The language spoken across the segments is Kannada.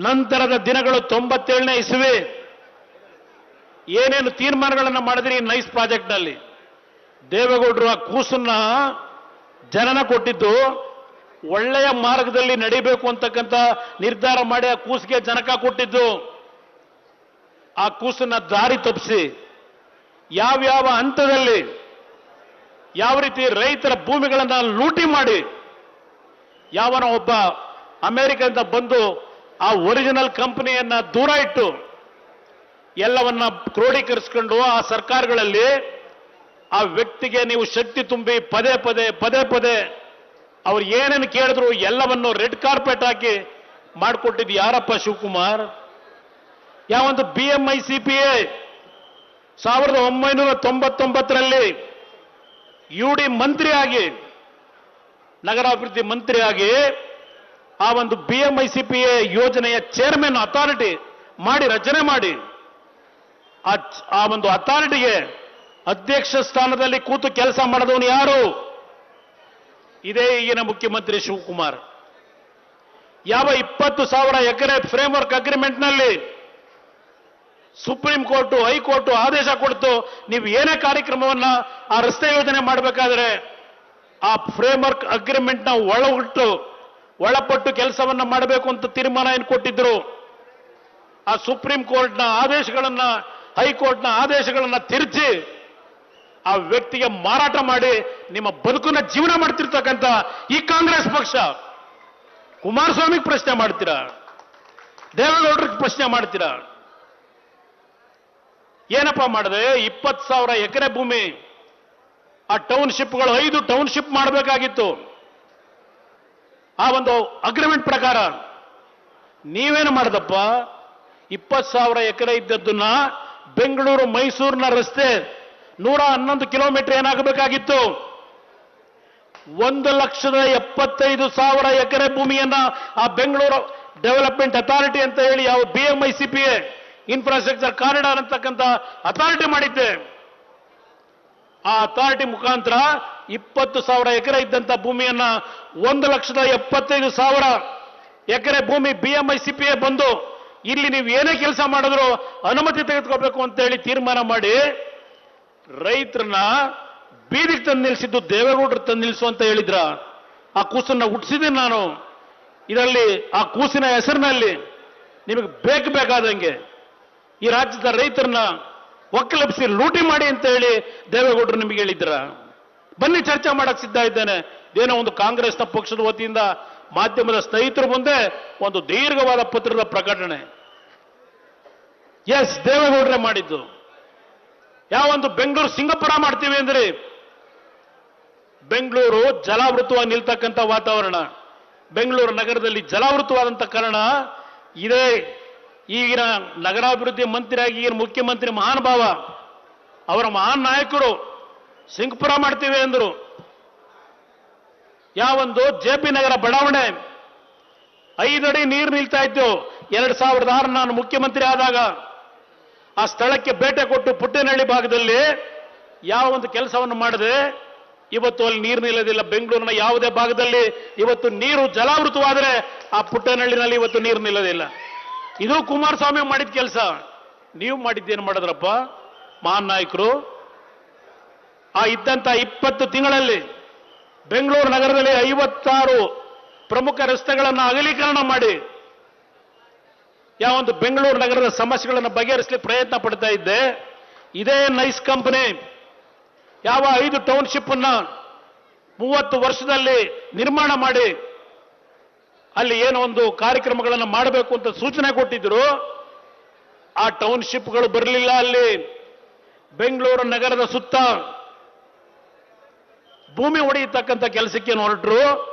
ನಂತರದ ದಿನಗಳು 97ನೇ ಇಸವಿ ಏನೇನು ತೀರ್ಮಾನಗಳನ್ನು ಮಾಡಿದ್ರಿ ನೈಸ್ ಪ್ರಾಜೆಕ್ಟ್ನಲ್ಲಿ ದೇವೇಗೌಡರು ಆ ಕೂಸನ್ನ ಜನನ ಕೊಟ್ಟಿದ್ದು ಒಳ್ಳೆಯ ಮಾರ್ಗದಲ್ಲಿ ನಡಿಬೇಕು ಅಂತಕ್ಕಂಥ ನಿರ್ಧಾರ ಮಾಡಿ ಆ ಕೂಸಿಗೆ ಜನಕ ಕೊಟ್ಟಿದ್ದು. ಆ ಕೂಸನ್ನ ದಾರಿ ತಪ್ಪಿಸಿ ಯಾವ್ಯಾವ ಹಂತದಲ್ಲಿ ಯಾವ ರೀತಿ ರೈತರ ಭೂಮಿಗಳನ್ನು ಲೂಟಿ ಮಾಡಿ ಯಾವನ ಒಬ್ಬ ಅಮೆರಿಕದಿಂದ ಬಂದು ಆ ಒರಿಜಿನಲ್ ಕಂಪನಿಯನ್ನ ದೂರ ಇಟ್ಟು ಎಲ್ಲವನ್ನ ಕ್ರೋಢೀಕರಿಸಿಕೊಂಡು ಆ ಸರ್ಕಾರಗಳಲ್ಲಿ ಆ ವ್ಯಕ್ತಿಗೆ ನೀವು ಶಕ್ತಿ ತುಂಬಿ ಪದೇ ಪದೇ ಅವ್ರು ಏನೇನು ಕೇಳಿದ್ರು ಎಲ್ಲವನ್ನು ರೆಡ್ ಕಾರ್ಪೆಟ್ ಹಾಕಿ ಮಾಡಿಕೊಟ್ಟಿದ್ದು ಯಾರಪ್ಪ ಶಿವಕುಮಾರ್? ಯಾವೊಂದು BMICPA 1999ರಲ್ಲಿ UD ಮಂತ್ರಿಯಾಗಿ ನಗರಾಭಿವೃದ್ಧಿ ಮಂತ್ರಿಯಾಗಿ ಆ ಒಂದು BMICPA ಯೋಜನೆಯ ಚೇರ್ಮನ್ ಅಥಾರಿಟಿ ಮಾಡಿ ರಚನೆ ಮಾಡಿ ಆ ಒಂದು ಅಥಾರಿಟಿಗೆ ಅಧ್ಯಕ್ಷ ಸ್ಥಾನದಲ್ಲಿ ಕೂತು ಕೆಲಸ ಮಾಡಿದವನು ಯಾರು? ಇದೇ ಈಗಿನ ಮುಖ್ಯಮಂತ್ರಿ ಶಿವಕುಮಾರ್. ಯಾವ 20,000 ಎಕರೆ ಫ್ರೇಮ್ವರ್ಕ್ ಅಗ್ರಿಮೆಂಟ್ನಲ್ಲಿ ಸುಪ್ರೀಂ ಕೋರ್ಟ್ ಹೈಕೋರ್ಟ್ ಆದೇಶ ಕೊಡ್ತು, ನೀವು ಏನೇ ಕಾರ್ಯಕ್ರಮವನ್ನ ಆ ರಸ್ತೆ ಯೋಜನೆ ಮಾಡಬೇಕಾದ್ರೆ ಆ ಫ್ರೇಮ್ವರ್ಕ್ ಅಗ್ರಿಮೆಂಟ್ನ ಒಳಪಟ್ಟು ಕೆಲಸವನ್ನ ಮಾಡಬೇಕು ಅಂತ ತೀರ್ಮಾನ ಏನು ಕೊಟ್ಟಿದ್ರು. ಆ ಸುಪ್ರೀಂ ಕೋರ್ಟ್ನ ಆದೇಶಗಳನ್ನ ಹೈಕೋರ್ಟ್ನ ಆದೇಶಗಳನ್ನ ತಿರುಚಿ ಆ ವ್ಯಕ್ತಿಗೆ ಮಾರಾಟ ಮಾಡಿ ನಿಮ್ಮ ಬದುಕನ್ನ ಜೀವನ ಮಾಡ್ತಿರ್ತಕ್ಕಂಥ ಈ ಕಾಂಗ್ರೆಸ್ ಪಕ್ಷ ಕುಮಾರಸ್ವಾಮಿಗೆ ಪ್ರಶ್ನೆ ಮಾಡ್ತೀರಾ? ದೇವೇಗೌಡರಿಗೆ ಪ್ರಶ್ನೆ ಮಾಡ್ತೀರಾ? ಏನಪ್ಪ ಮಾಡಿದೆ? 20,000 ಎಕರೆ ಭೂಮಿ ಆ ಟೌನ್ಶಿಪ್ಗಳು 5 ಟೌನ್ಶಿಪ್ ಮಾಡಬೇಕಾಗಿತ್ತು. ಆ ಒಂದು ಅಗ್ರಿಮೆಂಟ್ ಪ್ರಕಾರ ನೀವೇನು ಮಾಡಿದಪ್ಪ? 20,000 ಎಕರೆ ಇದ್ದದ್ದನ್ನ ಬೆಂಗಳೂರು ಮೈಸೂರಿನ ರಸ್ತೆ 111 ಕಿಲೋಮೀಟರ್ ಏನಾಗಬೇಕಾಗಿತ್ತು? 1,75,000 ಎಕರೆ ಭೂಮಿಯನ್ನ ಆ ಬೆಂಗಳೂರು ಡೆವಲಪ್ಮೆಂಟ್ ಅಥಾರಿಟಿ ಅಂತ ಹೇಳಿ ಯಾವ BMICPA ಇನ್ಫ್ರಾಸ್ಟ್ರಕ್ಚರ್ ಕಾರಿಡಾರ್ ಅಂತಕ್ಕಂಥ ಅಥಾರಿಟಿ ಮಾಡಿದ್ದೆ. ಆ ಅಥಾರಿಟಿ ಮುಖಾಂತರ 20,000 ಎಕರೆ ಇದ್ದಂತ ಭೂಮಿಯನ್ನ 1,75,000 ಎಕರೆ ಭೂಮಿ BMICPA ಬಂದು ಇಲ್ಲಿ ನೀವು ಏನೇ ಕೆಲಸ ಮಾಡಿದ್ರು ಅನುಮತಿ ತೆಗೆದುಕೋಬೇಕು ಅಂತ ಹೇಳಿ ತೀರ್ಮಾನ ಮಾಡಿ ರೈತರನ್ನ ಬೀದಿಗೆ ತಂದು ನಿಲ್ಲಿಸಿದ್ದು ದೇವೇಗೌಡರು ತಂದು ನಿಲ್ಲಿಸು ಅಂತ ಹೇಳಿದ್ರ. ಆ ಕೂಸನ್ನ ಹುಟ್ಟಿಸಿದ್ದೀನಿ ನಾನು. ಇದರಲ್ಲಿ ಆ ಕೂಸಿನ ಹೆಸರಿನಲ್ಲಿ ನಿಮಗೆ ಬೇಕಾದಂಗೆ ಈ ರಾಜ್ಯದ ರೈತರನ್ನ ಒಕ್ಕಲೆಬ್ಬಿಸಿ ಲೂಟಿ ಮಾಡಿ ಅಂತ ಹೇಳಿ ದೇವೇಗೌಡರು ನಿಮಗೆ ಹೇಳಿದ್ರ. ಬನ್ನಿ ಚರ್ಚೆ ಮಾಡಕ್ ಸಿದ್ಧ ಇದ್ದೇನೆ. ಏನೋ ಒಂದು ಕಾಂಗ್ರೆಸ್ನ ಪಕ್ಷದ ವತಿಯಿಂದ ಮಾಧ್ಯಮದ ಸ್ನೇಹಿತರ ಮುಂದೆ ಒಂದು ದೀರ್ಘವಾದ ಪತ್ರದ ಪ್ರಕಟಣೆ. ಎಸ್, ದೇವೇಗೌಡರೇ ಮಾಡಿದ್ದು. ಯಾವೊಂದು ಬೆಂಗಳೂರು ಸಿಂಗಪುರ ಮಾಡ್ತೀವಿ ಅಂದ್ರೆ ಬೆಂಗಳೂರು ಜಲಾವೃತವಾಗಿ ನಿಲ್ತಕ್ಕಂಥ ವಾತಾವರಣ, ಬೆಂಗಳೂರು ನಗರದಲ್ಲಿ ಜಲಾವೃತವಾದಂಥ ಕಾರಣ ಇದೇ ಈಗಿನ ನಗರಾಭಿವೃದ್ಧಿ ಮಂತ್ರಿಯಾಗಿ ಈಗಿನ ಮುಖ್ಯಮಂತ್ರಿ ಮಹಾನುಭಾವ ಅವರ ಮಹಾನ್ ನಾಯಕರು ಸಿಂಗಪುರ ಮಾಡ್ತೀವಿ ಅಂದರು. ಯಾವೊಂದು JP ನಗರ ಬಡಾವಣೆ 5 ಅಡಿ ನೀರು ನಿಲ್ತಾ ಇತ್ತು. 2006 ನಾನು ಮುಖ್ಯಮಂತ್ರಿ ಆದಾಗ ಆ ಸ್ಥಳಕ್ಕೆ ಭೇಟಿ ಕೊಟ್ಟು ಪುಟ್ಟೇನಹಳ್ಳಿ ಭಾಗದಲ್ಲಿ ಯಾವ ಒಂದು ಕೆಲಸವನ್ನು ಮಾಡಿದೆ. ಇವತ್ತು ಅಲ್ಲಿ ನೀರು ನಿಲ್ಲೋದಿಲ್ಲ. ಬೆಂಗಳೂರಿನ ಯಾವುದೇ ಭಾಗದಲ್ಲಿ ಇವತ್ತು ನೀರು ಜಲಾವೃತವಾದರೆ ಆ ಪುಟ್ಟೇನಹಳ್ಳಿನಲ್ಲಿ ಇವತ್ತು ನೀರು ನಿಲ್ಲೋದಿಲ್ಲ. ಇದು ಕುಮಾರಸ್ವಾಮಿ ಮಾಡಿದ ಕೆಲಸ. ನೀವು ಮಾಡಿದ್ದೇನು ಮಾಡಿದ್ರಪ್ಪ ಮಹಾನ್ ನಾಯಕರು? ಆ ಇದ್ದಂತ 20 ತಿಂಗಳಲ್ಲಿ ಬೆಂಗಳೂರು ನಗರದಲ್ಲಿ 56 ಪ್ರಮುಖ ರಸ್ತೆಗಳನ್ನು ಅಗಲೀಕರಣ ಮಾಡಿ ಯಾವೊಂದು ಬೆಂಗಳೂರು ನಗರದ ಸಮಸ್ಯೆಗಳನ್ನು ಬಗೆಹರಿಸಲಿ ಪ್ರಯತ್ನ ಪಡ್ತಾ ಇದ್ದೆ. ಇದೇ ನೈಸ್ ಕಂಪನಿ ಯಾವ 5 ಟೌನ್ಶಿಪ್ ಅನ್ನ 30 ವರ್ಷದಲ್ಲಿ ನಿರ್ಮಾಣ ಮಾಡಿ ಅಲ್ಲಿ ಏನೋ ಒಂದು ಕಾರ್ಯಕ್ರಮಗಳನ್ನು ಮಾಡಬೇಕು ಅಂತ ಸೂಚನೆ ಕೊಟ್ಟಿದ್ರು. ಆ ಟೌನ್ಶಿಪ್ಗಳು ಬರಲಿಲ್ಲ. ಅಲ್ಲಿ ಬೆಂಗಳೂರು ನಗರದ ಸುತ್ತ ಭೂಮಿ ಹೊಡೆಯತಕ್ಕಂಥ ಕೆಲಸಕ್ಕೆ ಹೊರಟರು.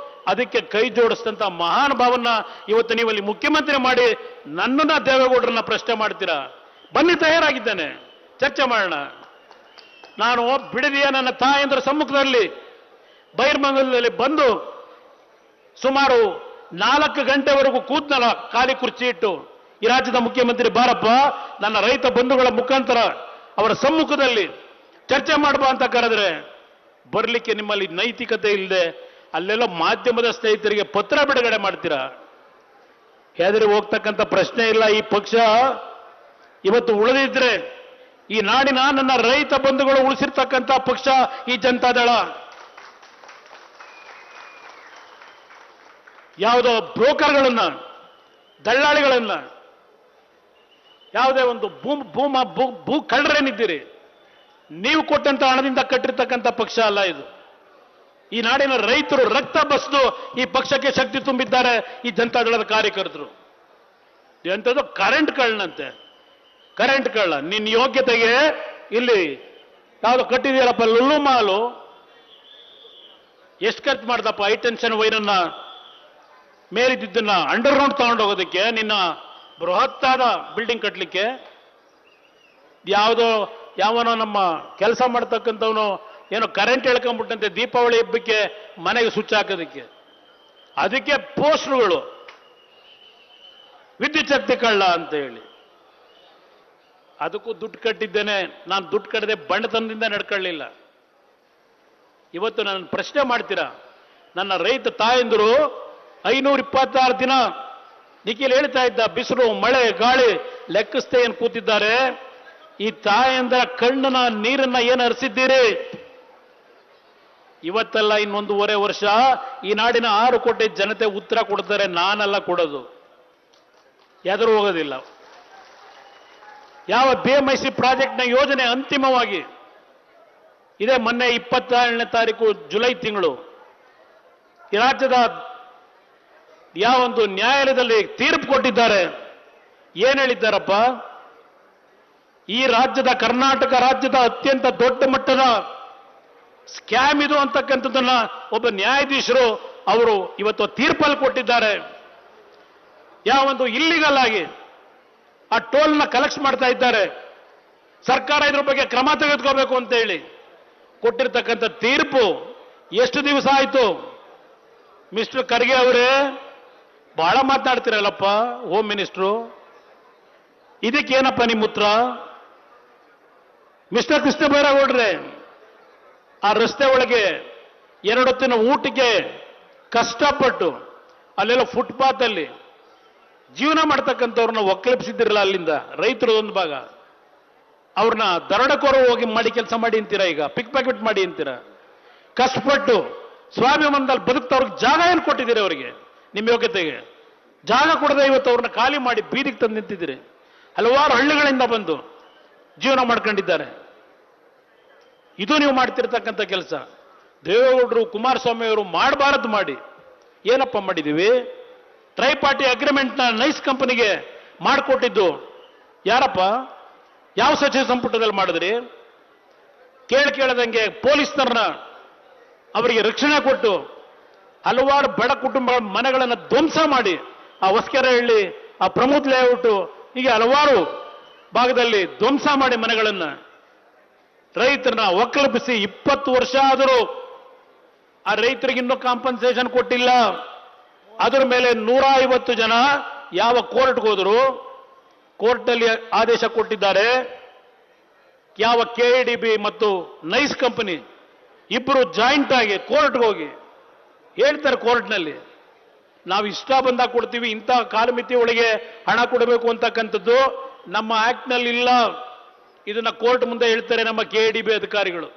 ಅದಕ್ಕೆ ಕೈ ಜೋಡಿಸಿದಂತ ಮಹಾನ್ ಭಾವನ್ನ ಇವತ್ತು ನೀವು ಅಲ್ಲಿ ಮುಖ್ಯಮಂತ್ರಿ ಮಾಡಿ ನನ್ನನ್ನ ದೇವೇಗೌಡರನ್ನ ಪ್ರಶ್ನೆ ಮಾಡ್ತೀರಾ? ಬನ್ನಿ, ತಯಾರಾಗಿದ್ದೇನೆ, ಚರ್ಚೆ ಮಾಡೋಣ. ನಾನು ಬಿಡದಿಯ ನನ್ನ ತಾಯಂದ್ರ ಸಮ್ಮುಖದಲ್ಲಿ ಬೈರ್ಮಂಗಲದಲ್ಲಿ ಬಂದು ಸುಮಾರು 4 ಗಂಟೆವರೆಗೂ ಕೂತ್ನಲ್ಲ ಖಾಲಿ ಕುರ್ಚಿ ಇಟ್ಟು. ಈ ರಾಜ್ಯದ ಮುಖ್ಯಮಂತ್ರಿ ಬಾರಪ್ಪ, ನನ್ನ ರೈತ ಬಂಧುಗಳ ಮುಖಾಂತರ ಅವರ ಸಮ್ಮುಖದಲ್ಲಿ ಚರ್ಚೆ ಮಾಡುವ ಅಂತ ಕರೆದ್ರೆ ಬರಲಿಕ್ಕೆ ನಿಮ್ಮಲ್ಲಿ ನೈತಿಕತೆ ಇಲ್ಲದೆ ಅಲ್ಲೆಲ್ಲ ಮಾಧ್ಯಮದ ಸ್ನೇಹಿತರಿಗೆ ಪತ್ರ ಬಿಡುಗಡೆ ಮಾಡ್ತೀರಾ? ಹೆದರಿ ಹೋಗ್ತಕ್ಕಂಥ ಪ್ರಶ್ನೆ ಇಲ್ಲ. ಈ ಪಕ್ಷ ಇವತ್ತು ಉಳಿದಿದ್ರೆ ಈ ನಾಡಿನ ನನ್ನ ರೈತ ಬಂಧುಗಳು ಉಳಿಸಿರ್ತಕ್ಕಂಥ ಪಕ್ಷ ಈ ಜನತಾದಳ. ಯಾವುದೋ ಬ್ರೋಕರ್ಗಳನ್ನ, ದಳ್ಳಾಳಿಗಳನ್ನ, ಯಾವುದೇ ಒಂದು ಭೂ ಕಳ್ಳರೇನಿದ್ದೀರಿ, ನೀವು ಕೊಟ್ಟಂತ ಹಣದಿಂದ ಕಟ್ಟಿರ್ತಕ್ಕಂಥ ಪಕ್ಷ ಅಲ್ಲ ಇದು. ಈ ನಾಡಿನ ರೈತರು ರಕ್ತ ಬಸ್ದು ಈ ಪಕ್ಷಕ್ಕೆ ಶಕ್ತಿ ತುಂಬಿದ್ದಾರೆ ಈ ಜನತಾದಳದ ಕಾರ್ಯಕರ್ತರು. ಎಂಥದ್ದು ಕರೆಂಟ್ ಕಳ್ಳನಂತೆ, ಕರೆಂಟ್ ಕಳ್ಳ. ನಿನ್ನ ಯೋಗ್ಯತೆಗೆ ಇಲ್ಲಿ ಯಾವ್ದು ಕಟ್ಟಿದೆಯಲ್ಲಪ್ಪ ಲುಲ್ಲು ಮಾಲು, ಎಷ್ಟು ಖರ್ಚು ಮಾಡ್ದಪ್ಪ ಹೈ ಟೆನ್ಷನ್ ವೈರನ್ನ ಮೇಲಿದ್ದನ್ನ ಅಂಡರ್ಗ್ರೌಂಡ್ ತಗೊಂಡು ಹೋಗೋದಕ್ಕೆ, ನಿನ್ನ ಬೃಹತ್ತಾದ ಬಿಲ್ಡಿಂಗ್ ಕಟ್ಟಲಿಕ್ಕೆ. ಯಾವನೋ ನಮ್ಮ ಕೆಲಸ ಮಾಡ್ತಕ್ಕಂಥವನು ಏನೋ ಕರೆಂಟ್ ಹೇಳ್ಕೊಂಡ್ಬಿಟ್ಟಂತೆ ದೀಪಾವಳಿ ಹಬ್ಬಕ್ಕೆ ಮನೆಗೆ ಸ್ವಿಚ್ ಹಾಕೋದಕ್ಕೆ, ಅದಕ್ಕೆ ಪೋಸ್ಟ್ಗಳು ವಿದ್ಯುತ್ ಶಕ್ತಿ ಕಳ್ಳ ಅಂತ ಹೇಳಿ. ಅದಕ್ಕೂ ದುಡ್ಡು ಕಟ್ಟಿದ್ದೇನೆ. ನಾನು ದುಡ್ಡು ಕಟ್ಟದೆ ಬಣ್ಣತನದಿಂದ ನಡ್ಕೊಳ್ಳಿಲ್ಲ. ಇವತ್ತು ನನ್ನ ಪ್ರಶ್ನೆ ಮಾಡ್ತೀರಾ? ನನ್ನ ರೈತ ತಾಯಂದಿರು 526 ದಿನ ನಿಖಿಲ್ ಹೇಳ್ತಾ ಇದ್ದ, ಬಿಸಿಲು ಮಳೆ ಗಾಳಿ ಲೆಕ್ಕಿಸ್ತೇ ಏನು ಕೂತಿದ್ದಾರೆ. ಈ ತಾಯಂದರ ಕಣ್ಣನ ನೀರನ್ನ ಏನು ಹರಿಸಿದ್ದೀರಿ? ಇವತ್ತೆಲ್ಲ ಇನ್ನೊಂದೂವರೆ ವರ್ಷ ಈ ನಾಡಿನ 6 ಕೋಟಿ ಜನತೆ ಉತ್ತರ ಕೊಡ್ತಾರೆ. ನಾನೆಲ್ಲ ಕೊಡೋದು, ಎದುರು ಹೋಗೋದಿಲ್ಲ. ಯಾವ BMIC ಪ್ರಾಜೆಕ್ಟ್ನ ಯೋಜನೆ ಅಂತಿಮವಾಗಿ ಇದೇ ಮೊನ್ನೆ 27ನೇ ತಾರೀಕು ಜುಲೈ ತಿಂಗಳು ಈ ರಾಜ್ಯದ ಯಾವೊಂದು ನ್ಯಾಯಾಲಯದಲ್ಲಿ ತೀರ್ಪು ಕೊಟ್ಟಿದ್ದಾರೆ. ಏನ್ ಹೇಳಿದ್ದಾರಪ್ಪ? ಈ ರಾಜ್ಯದ, ಕರ್ನಾಟಕ ರಾಜ್ಯದ ಅತ್ಯಂತ ದೊಡ್ಡ ಮಟ್ಟದ ಸ್ಕ್ಯಾಮ್ ಇದು ಅಂತಕ್ಕಂಥದ್ದನ್ನ ಒಬ್ಬ ನ್ಯಾಯಾಧೀಶರು ಅವರು ಇವತ್ತು ತೀರ್ಪಲ್ಲಿ ಕೊಟ್ಟಿದ್ದಾರೆ. ಯಾವೊಂದು ಇಲ್ಲಿಗಲ್ ಆಗಿ ಆ ಟೋಲ್ನ ಕಲೆಕ್ಟ್ ಮಾಡ್ತಾ ಇದ್ದಾರೆ, ಸರ್ಕಾರ ಇದ್ರ ಬಗ್ಗೆ ಕ್ರಮ ತೆಗೆದುಕೋಬೇಕು ಅಂತ ಹೇಳಿ ಕೊಟ್ಟಿರ್ತಕ್ಕಂಥ ತೀರ್ಪು ಎಷ್ಟು ದಿವಸ ಆಯ್ತು? ಮಿಸ್ಟರ್ ಖರ್ಗೆ ಅವರೇ, ಬಹಳ ಮಾತನಾಡ್ತಿರಲ್ಲಪ್ಪ ಹೋಮ್ ಮಿನಿಸ್ಟ್ರು, ಇದಕ್ಕೇನಪ್ಪ ನಿಮ್ಮ ಉತ್ತರ? ಮಿಸ್ಟರ್ ಕೃಷ್ಣ ಬೈರೇಗೌಡ್ರೆ, ಆ ರಸ್ತೆ ಒಳಗೆ 2 ಹೊತ್ತಿನ ಊಟಕ್ಕೆ ಕಷ್ಟಪಟ್ಟು ಅಲ್ಲೆಲ್ಲ ಫುಟ್ಪಾತ್ ಅಲ್ಲಿ ಜೀವನ ಮಾಡ್ತಕ್ಕಂಥವ್ರನ್ನ ಒಕ್ಕಲಿಪಿಸಿದ್ದಿರಲ್ಲ, ಅಲ್ಲಿಂದ ರೈತರು ಒಂದು ಭಾಗ, ಅವ್ರನ್ನ ದರೋಡೆಕೋರು ಹೋಗಿ ಮಾಡಿ ಕೆಲಸ ಮಾಡಿ ಅಂತೀರಾ, ಈಗ ಪಿಕ್ ಪ್ಯಾಕೆಟ್ ಮಾಡಿ ಅಂತೀರಾ. ಕಷ್ಟಪಟ್ಟು ಸ್ವಾಭಿಮಾನದಲ್ಲಿ ಬದುಕ್ತವ್ರಿಗೆ ಜಾಗ ಏನು ಕೊಟ್ಟಿದ್ದೀರಿ? ಅವರಿಗೆ ನಿಮ್ಮ ಯೋಗ್ಯತೆಗೆ ಜಾಗ ಕೊಡದೆ ಇವತ್ತು ಅವ್ರನ್ನ ಖಾಲಿ ಮಾಡಿ ಬೀದಿಗೆ ತಂದು ನಿಂತಿದ್ದೀರಿ. ಹಲವಾರು ಹಳ್ಳಿಗಳಿಂದ ಬಂದು ಜೀವನ ಮಾಡ್ಕೊಂಡಿದ್ದಾರೆ. ಇದು ನೀವು ಮಾಡ್ತಿರ್ತಕ್ಕಂಥ ಕೆಲಸ. ದೇವೇಗೌಡರು, ಕುಮಾರಸ್ವಾಮಿ ಅವರು ಮಾಡಬಾರದು ಮಾಡಿ ಏನಪ್ಪ ಮಾಡಿದೀವಿ? ಟ್ರೈ ಪಾರ್ಟಿ ಅಗ್ರಿಮೆಂಟ್ನ ನೈಸ್ ಕಂಪನಿಗೆ ಮಾಡಿಕೊಟ್ಟಿದ್ದು ಯಾರಪ್ಪ? ಯಾವ ಸಚಿವ ಸಂಪುಟದಲ್ಲಿ ಮಾಡಿದ್ರಿ? ಕೇಳದಂಗೆ ಪೊಲೀಸ್ನವ್ರನ್ನ ಅವರಿಗೆ ರಕ್ಷಣೆ ಕೊಟ್ಟು ಹಲವಾರು ಬಡ ಕುಟುಂಬಗಳ ಮನೆಗಳನ್ನು ಧ್ವಂಸ ಮಾಡಿ, ಆ ಹೊಸಕೆರೆಹಳ್ಳಿ, ಆ ಪ್ರಮೋದ್ ಲೇಔಟ್, ಹೀಗೆ ಹಲವಾರು ಭಾಗದಲ್ಲಿ ಧ್ವಂಸ ಮಾಡಿ ಮನೆಗಳನ್ನು, ರೈತರನ್ನ ಒಕ್ಕಲಿಪಿಸಿ 20 ವರ್ಷ ಆದರೂ ಆ ರೈತರಿಗೆ ಇನ್ನೂ ಕಾಂಪನ್ಸೇಷನ್ ಕೊಟ್ಟಿಲ್ಲ. ಅದರ ಮೇಲೆ 150 ಜನ ಯಾವ ಕೋರ್ಟ್ಗೆ ಹೋದರು, ಕೋರ್ಟ್ನಲ್ಲಿ ಆದೇಶ ಕೊಟ್ಟಿದ್ದಾರೆ. ಯಾವ KIDB ಮತ್ತು ನೈಸ್ ಕಂಪನಿ ಇಬ್ಬರು ಜಾಯಿಂಟ್ ಆಗಿ ಕೋರ್ಟ್ಗೆ ಹೋಗಿ ಹೇಳ್ತಾರೆ, ಕೋರ್ಟ್ನಲ್ಲಿ ನಾವು ಇಷ್ಟ ಬಂದಾಗ ಕೊಡ್ತೀವಿ, ಇಂಥ ಕಾಲಮಿತಿ ಒಳಗೆ ಹಣ ಕೊಡಬೇಕು ಅಂತಕ್ಕಂಥದ್ದು ನಮ್ಮ ಆಕ್ಟ್ನಲ್ಲಿ ಇಲ್ಲ. ಇದನ್ನ ಕೋರ್ಟ್ ಮುಂದೆ ಹೇಳ್ತಾರೆ ನಮ್ಮ KIDB ಅಧಿಕಾರಿಗಳು.